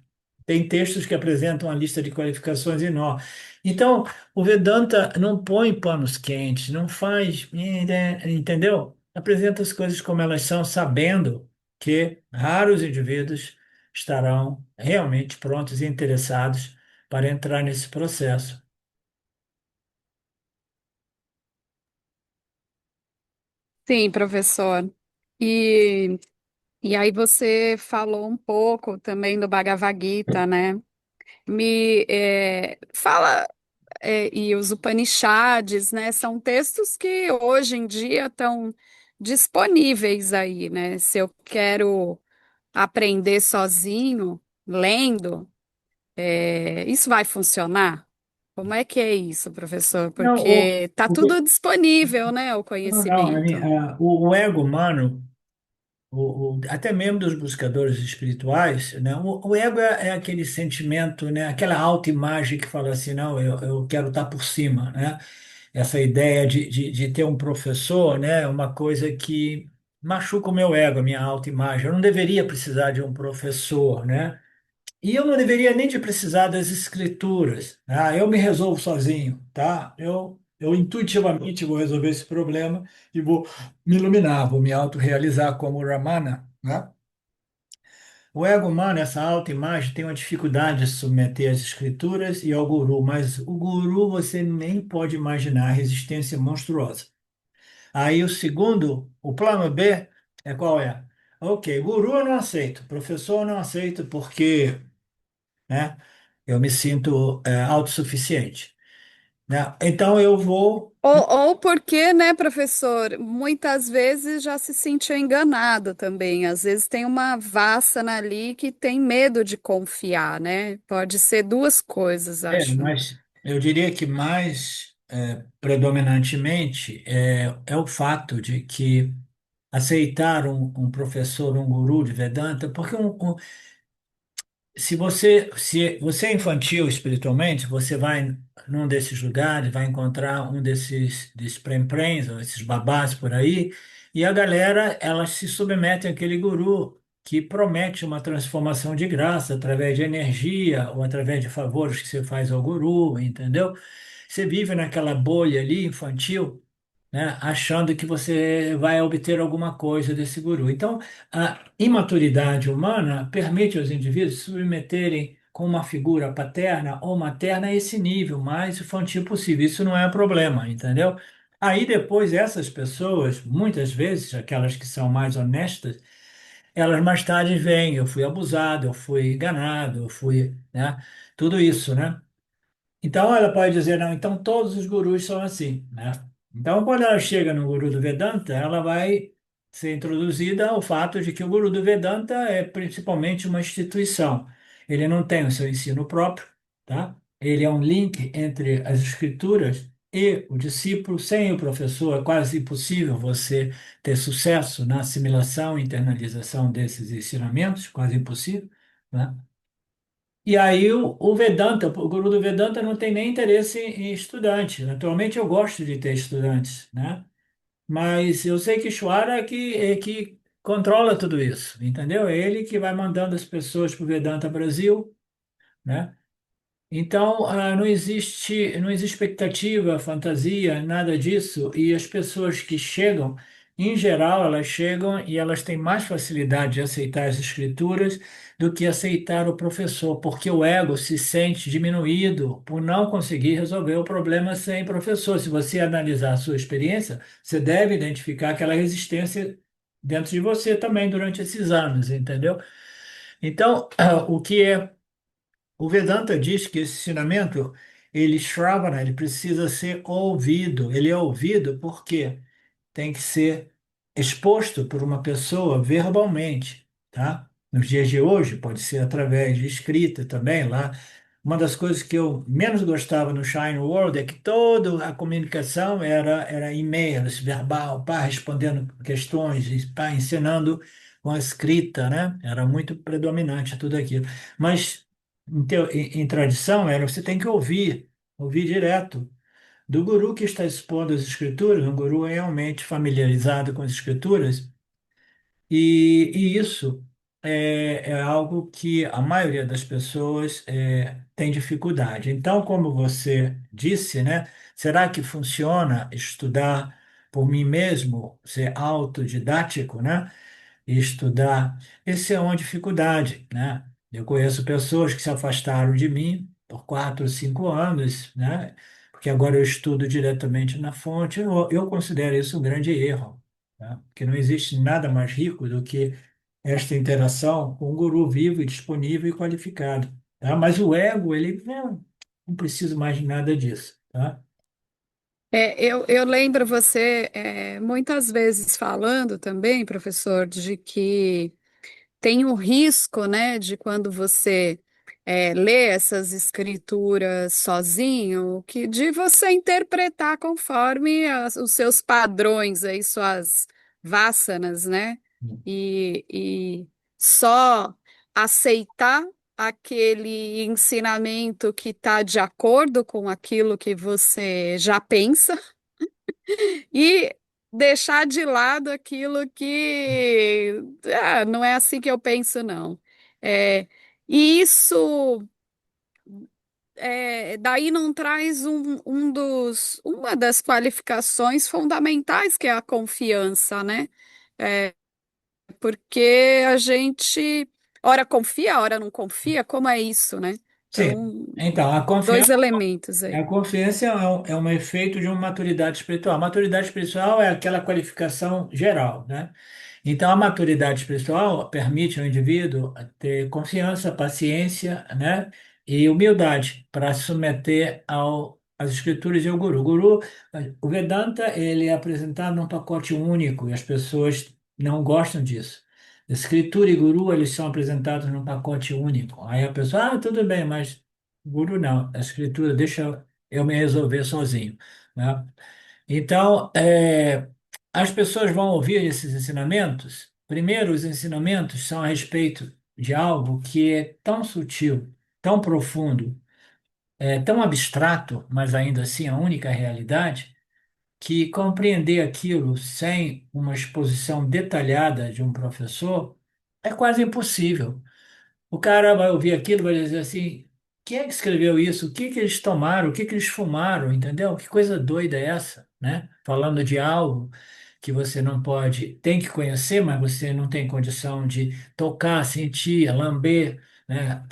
Tem textos que apresentam a lista de qualificações enorme. Então, o Vedanta não põe panos quentes, não faz, entendeu? Apresenta as coisas como elas são, sabendo que raros indivíduos estarão realmente prontos e interessados para entrar nesse processo.
sim, professor. E, e aí você falou um pouco também do Bhagavad Gita, né? Fala, e os Upanishads, né? São textos que hoje em dia estão disponíveis aí, né? Se eu quero aprender sozinho, lendo, isso vai funcionar? Como é que é isso, professor?
Não,
Porque tá
o,
tudo disponível, né? O
não,
conhecimento.
o ego humano até mesmo dos buscadores espirituais, né? O ego é aquele sentimento, né? Aquela autoimagem que fala assim, não, eu quero estar por cima, né? Essa ideia de ter um professor, né? É uma coisa que machuca o meu ego, a minha autoimagem. Eu não deveria precisar de um professor, né? E eu não deveria nem de precisar das escrituras. Ah, eu me resolvo sozinho, tá? Eu intuitivamente vou resolver esse problema e vou me iluminar, vou me autorrealizar como o Ramana, né? O ego humano, essa autoimagem, tem uma dificuldade de se submeter às escrituras e ao guru, mas o guru você nem pode imaginar a resistência monstruosa. Aí o segundo, o plano B, é qual é? Ok, guru eu não aceito, professor eu não aceito porque, né, eu me sinto autossuficiente, né? Então eu vou.
Ou porque, né, professor, muitas vezes já se sentiu enganado também. Às vezes tem uma Vassana ali que tem medo de confiar, né? Pode ser duas coisas, acho.
Mas eu diria que mais predominantemente é o fato de que aceitar um professor, um guru de Vedanta, porque se você é infantil espiritualmente, você vai num desses lugares, vai encontrar um desses prem-prems, ou esses babás por aí, e a galera, elas se submetem àquele guru que promete uma transformação de graça através de energia ou através de favores que você faz ao guru, entendeu? Você vive naquela bolha ali infantil, né, achando que você vai obter alguma coisa desse guru. Então, a imaturidade humana permite aos indivíduos se submeterem com uma figura paterna ou materna a esse nível mais infantil possível. Isso não é problema, entendeu? Aí depois essas pessoas, muitas vezes, aquelas que são mais honestas, elas mais tarde veem, eu fui abusado, eu fui enganado, eu fui, né? Tudo isso, né? Então ela pode dizer, não, então todos os gurus são assim, né? Então quando ela chega no guru do Vedanta, ela vai ser introduzida ao fato de que o guru do Vedanta é principalmente uma instituição. Ele não tem o seu ensino próprio, tá? Ele é um link entre as escrituras e o discípulo. Sem o professor é quase impossível você ter sucesso na assimilação e internalização desses ensinamentos, quase impossível, né? E aí o Vedanta, o guru do Vedanta não tem nem interesse em estudantes. Naturalmente eu gosto de ter estudantes, né? Mas eu sei que Ishvara é que controla tudo isso, entendeu? É ele que vai mandando as pessoas para o Vedanta Brasil, né? Então, não existe expectativa, fantasia, nada disso. E as pessoas que chegam, em geral, elas chegam e elas têm mais facilidade de aceitar as escrituras do que aceitar o professor, porque o ego se sente diminuído por não conseguir resolver o problema sem professor. Se você analisar a sua experiência, você deve identificar aquela resistência dentro de você também durante esses anos, entendeu? Então, o que é o Vedanta diz que esse ensinamento, ele shravana, ele precisa ser ouvido. Ele é ouvido porque tem que ser exposto por uma pessoa verbalmente, tá? Nos dias de hoje, pode ser através de escrita também lá. Uma das coisas que eu menos gostava no Shine World é que toda a comunicação era e-mails, verbal, pá, respondendo questões, pá, ensinando com a escrita, né? Era muito predominante tudo aquilo. Mas em tradição era você tem que ouvir direto do guru que está expondo as escrituras, um guru realmente familiarizado com as escrituras, e isso é algo que a maioria das pessoas tem dificuldade. Então, como você disse, né, será que funciona estudar por mim mesmo, ser autodidático, né? E estudar. Essa é uma dificuldade, né? Eu conheço pessoas que se afastaram de mim por 4 ou 5 anos, né? Porque agora eu estudo diretamente na fonte. Eu considero isso um grande erro, né? Porque não existe nada mais rico do que esta interação com um guru vivo e disponível e qualificado, tá? Mas o ego, ele não precisa mais de nada disso, tá?
Eu lembro você muitas vezes falando também, professor, de que tem o risco, né, de quando você lê essas escrituras sozinho, que de você interpretar conforme os seus padrões aí, suas vássanas, né, e só aceitar aquele ensinamento que está de acordo com aquilo que você já pensa deixar de lado aquilo que não é assim que eu penso, não. É, e isso daí não traz uma das qualificações fundamentais que é a confiança, né? É, porque a gente ora confia, ora não confia, como é isso, né?
Sim.
Então,
Então, a
dois
confiança.
elementos aí.
A confiança é um efeito de uma maturidade espiritual. A maturidade espiritual é aquela qualificação geral, né? Então, a maturidade espiritual permite ao indivíduo ter confiança, paciência, né? E humildade para se submeter às escrituras e ao guru. O Vedanta, ele é apresentado num pacote único e as pessoas não gostam disso. Escritura e guru, eles são apresentados num pacote único. Aí a pessoa, tudo bem, mas guru não. A escritura deixa eu me resolver sozinho, né? Então, as pessoas vão ouvir esses ensinamentos. Primeiro, os ensinamentos são a respeito de algo que é tão sutil, tão profundo, tão abstrato, mas ainda assim a única realidade, que compreender aquilo sem uma exposição detalhada de um professor é quase impossível. O cara vai ouvir aquilo, vai dizer assim: quem é que escreveu isso? O que que eles tomaram? O que que eles fumaram? Entendeu? Que coisa doida é essa, né? Falando de algo que você não pode, tem que conhecer, mas você não tem condição de tocar, sentir, lamber, né?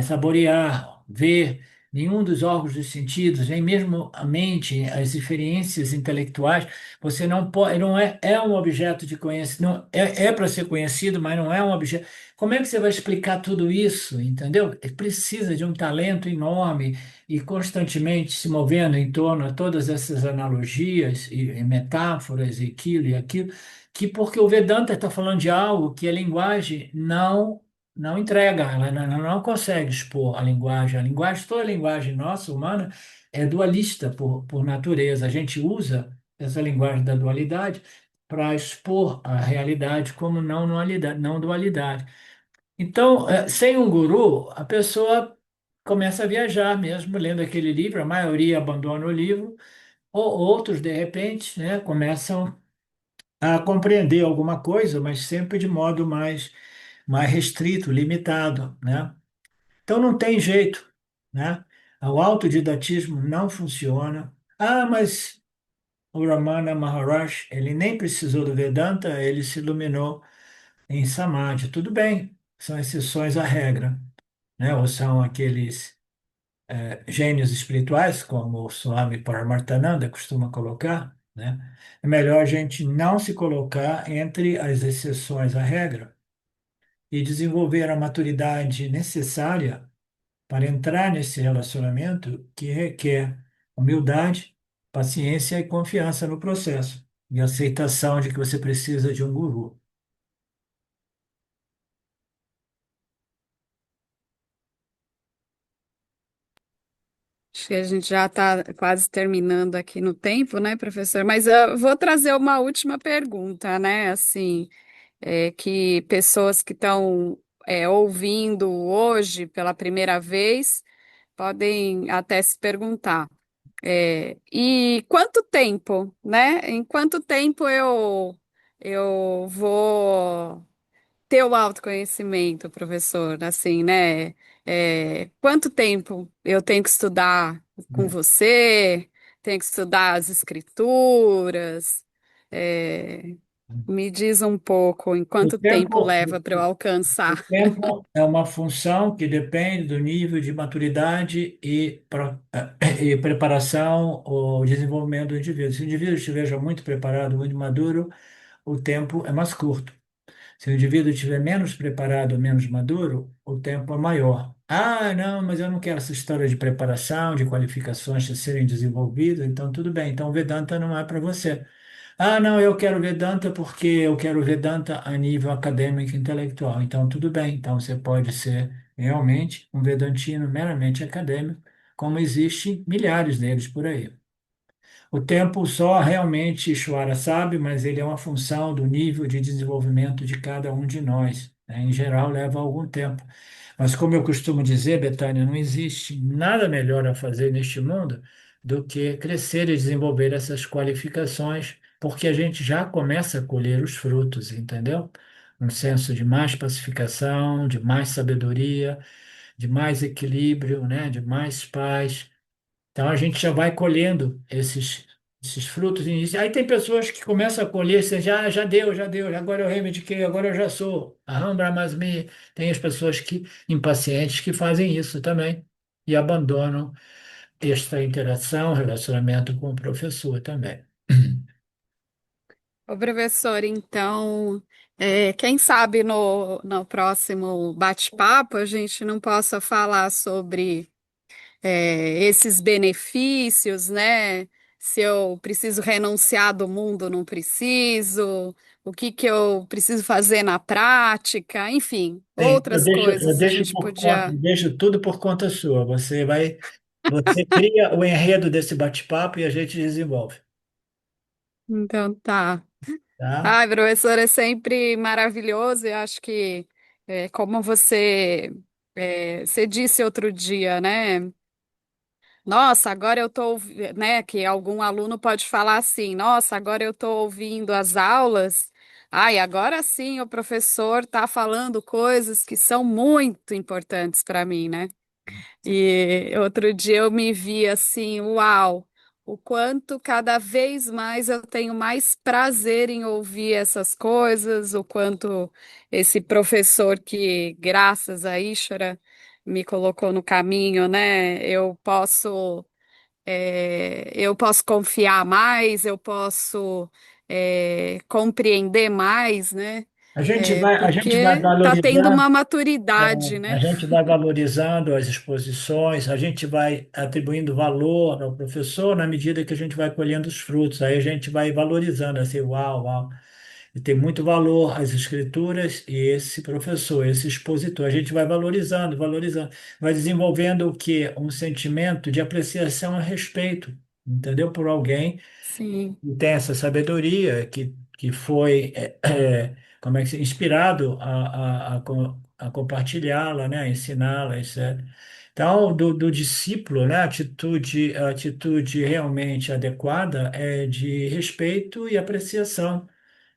Saborear, ver. Nenhum dos órgãos dos sentidos, nem mesmo a mente, as experiências intelectuais, você não pode, não é um objeto de conhecimento, é para ser conhecido, mas não é um objeto. Como é que você vai explicar tudo isso, entendeu? Precisa de um talento enorme e constantemente se movendo em torno de todas essas analogias e metáforas e aquilo, que porque o Vedanta está falando de algo que a linguagem não entrega, ela não consegue expor a linguagem. A linguagem, toda a linguagem nossa, humana, é dualista por natureza. A gente usa essa linguagem da dualidade para expor a realidade como não dualidade, não dualidade. Então, sem um guru, a pessoa começa a viajar mesmo, lendo aquele livro, a maioria abandona o livro, ou outros, de repente, né, começam a compreender alguma coisa, mas sempre de modo mais restrito, limitado, né? Então, não tem jeito, né? O autodidatismo não funciona. Ah, mas o Ramana Maharaj, ele nem precisou do Vedanta, ele se iluminou em Samadhi. Tudo bem, são exceções à regra, né? Ou são aqueles gênios espirituais, como o Swami Paramartananda costuma colocar, né? É melhor a gente não se colocar entre as exceções à regra e desenvolver a maturidade necessária para entrar nesse relacionamento que requer humildade, paciência e confiança no processo e aceitação de que você precisa de um guru.
Acho que a gente já está quase terminando aqui no tempo, né, professor? Mas eu vou trazer uma última pergunta, né? Assim, que pessoas que estão ouvindo hoje pela primeira vez podem até se perguntar. E quanto tempo, né? Em quanto tempo eu vou ter o autoconhecimento, professor? Assim, né? Quanto tempo eu tenho que estudar com
Né?
você? Tenho que estudar as escrituras? É, me diz um pouco em
O
quanto tempo
tempo,
leva para eu
o
alcançar.
tempo é uma função que depende do nível de maturidade e preparação ou desenvolvimento do indivíduo. Se o indivíduo estiver já muito preparado, muito maduro, o tempo é mais curto. Se o indivíduo estiver menos preparado, menos maduro, o tempo é maior. Ah, não, mas eu não quero essa história de preparação, de qualificações a serem desenvolvidas, então tudo bem, então o Vedanta não é para você. Ah, não, eu quero Vedanta porque eu quero Vedanta a nível acadêmico e intelectual. Então, tudo bem. Então, você pode ser realmente um vedantino meramente acadêmico, como existem milhares deles por aí. O tempo só realmente Ishvara sabe, mas ele é uma função do nível de desenvolvimento de cada um de nós, né? Em geral, leva algum tempo. Mas, como eu costumo dizer, Betânia, não existe nada melhor a fazer neste mundo do que crescer e desenvolver essas qualificações porque a gente já começa a colher os frutos, entendeu? Um senso de mais pacificação, de mais sabedoria, de mais equilíbrio, né? De mais paz. Então a gente já vai colhendo esses frutos. Aí tem pessoas que começam a colher, você já deu, agora eu reivindiquei, agora eu já sou. Aham, Brahmasmi. Tem as pessoas que, impacientes, que fazem isso também e abandonam esta interação, relacionamento com o professor também.
Ô, professor, então, quem sabe no próximo bate-papo a gente não possa falar sobre esses benefícios, né? Se eu preciso renunciar do mundo, não preciso, o que que eu preciso fazer na prática, enfim,
Sim, eu
outras
deixo, eu
coisas a
deixo
gente
por conta,
podia.
eu deixo tudo por conta sua. Você cria o enredo desse bate-papo e a gente desenvolve,
Então, tá.
tá?
Ai, professor, é sempre maravilhoso. Eu acho que, como você disse outro dia, né? Nossa, agora eu tô, né? Que algum aluno pode falar assim: Nossa, agora eu tô ouvindo as aulas. Ai, agora sim o professor está falando coisas que são muito importantes para mim, né? E outro dia eu me vi assim, uau, o quanto cada vez mais eu tenho mais prazer em ouvir essas coisas, o quanto esse professor que, graças a Ishvara, me colocou no caminho, né? Eu posso confiar mais, eu posso compreender mais, né?
A gente vai
Porque tá tendo
valorizar.
uma maturidade,
A
né?
gente vai valorizando as exposições, a gente vai atribuindo valor ao professor na medida que a gente vai colhendo os frutos. Aí a gente vai valorizando, assim, uau, uau. E tem muito valor as escrituras e esse professor, esse expositor. A gente vai valorizando, valorizando, vai desenvolvendo o quê? Um sentimento de apreciação a respeito, entendeu? Por alguém
Sim,
e tem essa sabedoria que foi como é que inspirado a compartilhá-la, né, a ensiná-la, etc. Então, do discípulo, né, a atitude realmente adequada é de respeito e apreciação,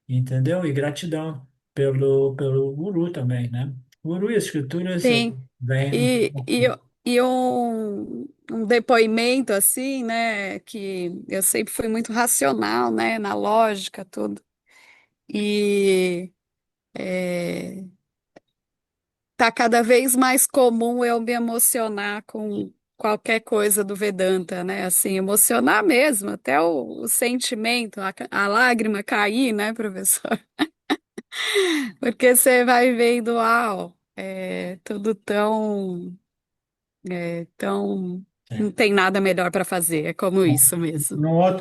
entendeu? E gratidão pelo guru também, né? Guru e as escrituras
sim.
vêm.
E um depoimento assim, né? Que eu sempre fui muito racional, né? Na lógica, tudo. E é, tá cada vez mais comum eu me emocionar com qualquer coisa do Vedanta, né? Assim, emocionar mesmo, até o sentimento, a lágrima cair, né, professor? Porque você vai vendo, uau, tudo tão, não
É.
tem nada melhor para fazer, é como isso mesmo.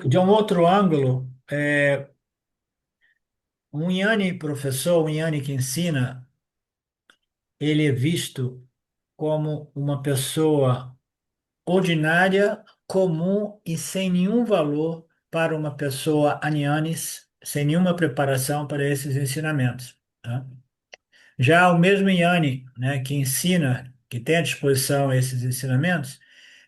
De um outro ângulo, um Yanni professor, um Yanni que ensina, ele é visto como uma pessoa ordinária, comum e sem nenhum valor para uma pessoa anianes, sem nenhuma preparação para esses ensinamentos, tá? Já o mesmo Yanni, né, que ensina, que tem à disposição esses ensinamentos,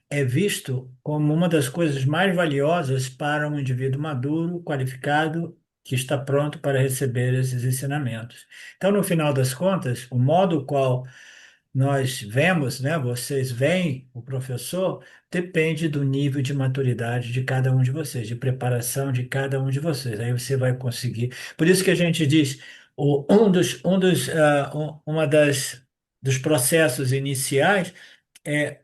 é visto como uma das coisas mais valiosas para um indivíduo maduro, qualificado, que está pronto para receber esses ensinamentos. Então, no final das contas, o modo qual nós vemos, né, vocês veem o professor, depende do nível de maturidade de cada um de vocês, de preparação de cada um de vocês. Aí você vai conseguir. Por isso que a gente diz, uma dos processos iniciais é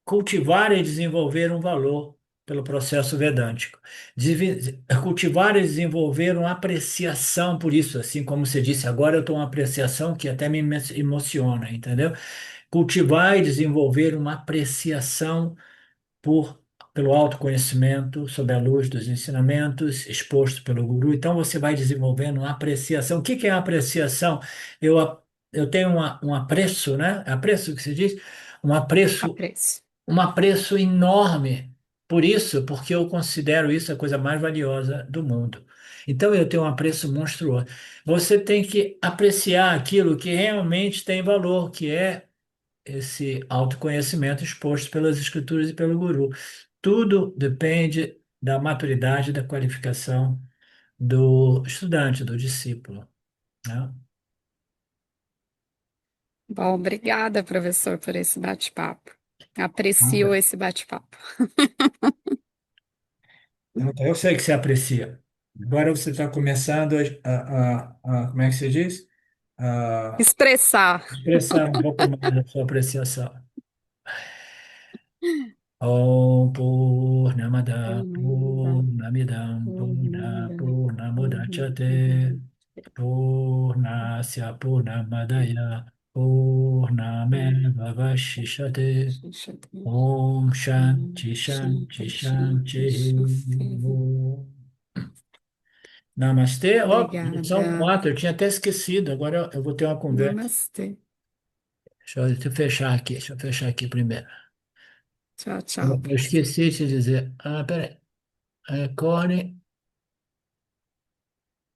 cultivar e desenvolver um valor pelo processo vedântico. Cultivar e desenvolver uma apreciação por isso, assim como você disse, agora eu estou uma apreciação que até me emociona, entendeu? Cultivar e desenvolver uma apreciação por pelo autoconhecimento sob a luz dos ensinamentos exposto pelo guru. Então você vai desenvolvendo uma apreciação. O que que é apreciação? Eu tenho um apreço, né? Apreço que se diz? Um apreço
Apreço.
um apreço enorme por isso, porque eu considero isso a coisa mais valiosa do mundo. Então eu tenho um apreço monstruoso. Você tem que apreciar aquilo que realmente tem valor, que é esse autoconhecimento exposto pelas escrituras e pelo guru. Tudo depende. da maturidade, da qualificação do estudante, do discípulo, né?
Bom, obrigada, professor, por esse bate-papo. Aprecio
Nada.
esse bate-papo.
Então, eu sei que você aprecia. Agora você está começando como é que se diz? A
Expressar.
expressar um pouco mais a sua apreciação. Om Purnamada Purnamidam Purnamudachyate Purnasya Purnamadaya Purnameva Vashishate Om Shanti Shanti Shanti Om. Namastê. Ó, são
Obrigada.
quatro, eu tinha até esquecido. Agora eu vou ter uma conversa.
Namastê.
Deixa eu fechar aqui primeiro.
Tchau, tchau,
Eu
professor.
esqueci de te dizer. Ah, peraí. Recorre.